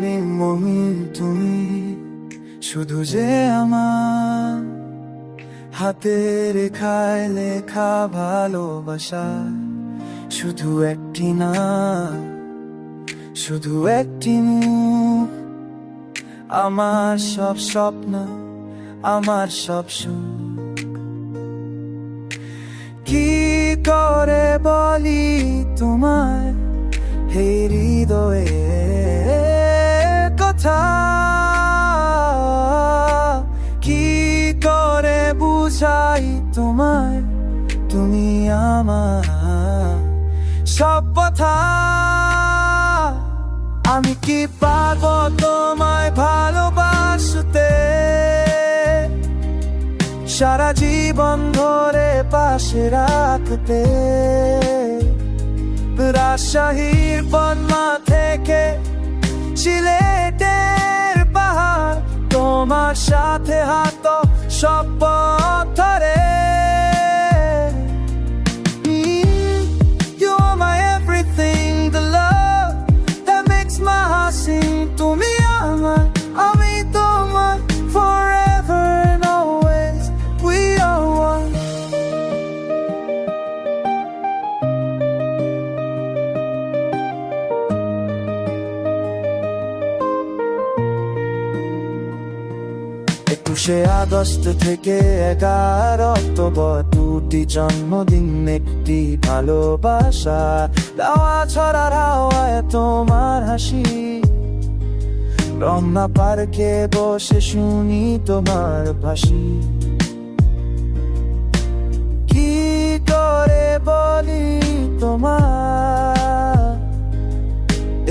নির্মল তুমি, শুধু যে আমার হাতে রেখায় লেখা ভালোবাসা। শুধু একটি না, শুধু একটি মুখ, আমার সব স্বপ্ন, আমার সব সুখ। কি করে বলি তোমায় হে হৃদয়ের কথা, কি করে বুঝাই তোমায় তুমি আমার সব কথা। আমি কি পারবো তোমায় ভালোবাসতে, সারা জীবন ধরে পাশে রাখতে। রাজশাহীর বনমা থেকে সিলেটের পাহাড়, তোমার সাথে হাঁটো সব পথ ধরে। You're my everything, the love that makes my heart sing. তুমি আমার, আমি তোমার, forever and always we are one. একুশে আগস্ট থেকে 11 অক্টোবর, দুটি জন্মদিন, একটি ভালোবাসা। দাওয়া ছড়ার হাওয়ায় তোমার হাসি, রমনা পার্কে বসে শুনি তোমার ভাষী। কি করে বলি তোমার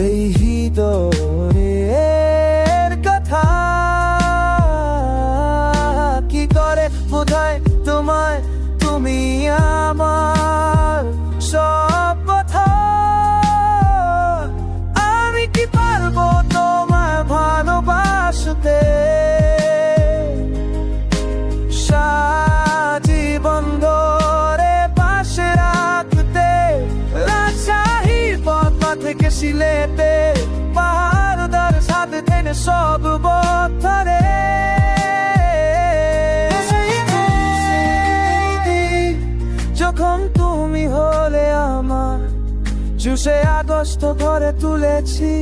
এই হৃদয়ের কথা, কি করে বোঝাই তোমায় তুমি আমার সব কথা। আমি কি পারবো তোমায় ভালোবাসতে, জীবন ধরে পাশে রাখতে। রাজশাহীর বনমা থেকে সিলেটে পাহাড় ধার সাথে থেকে সব পথ ধরে। যখন তুমি হলে আমার, 20 আগস্ট ঘরে তুলেছি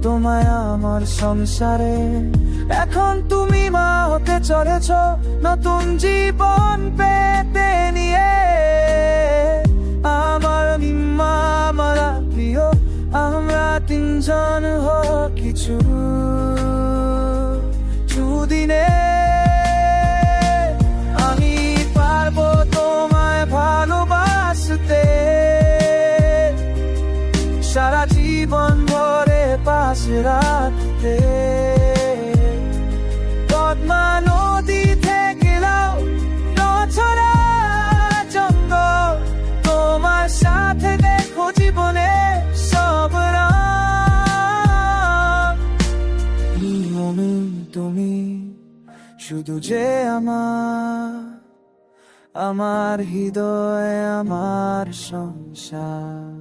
তোমায় আমার সংসারে। এখন তুমি মা হতে চলেছ নতুন জীবন পেতে নিয়ে। আমার মা, আমার প্রিয়, আমরা তিনজন হব কিছু দুদিনে। আমি পারবো তোমায় ভালোবাসতে, সারা জীবন ধরে পাশে রাখতে। পদ্মা নদী থেকে লাও নছড়া জঙ্গল, তোমার সাথে দেখো জীবনে সব রঙ। তুমি শুধু যে আমার হৃদয়, আমার সংসার।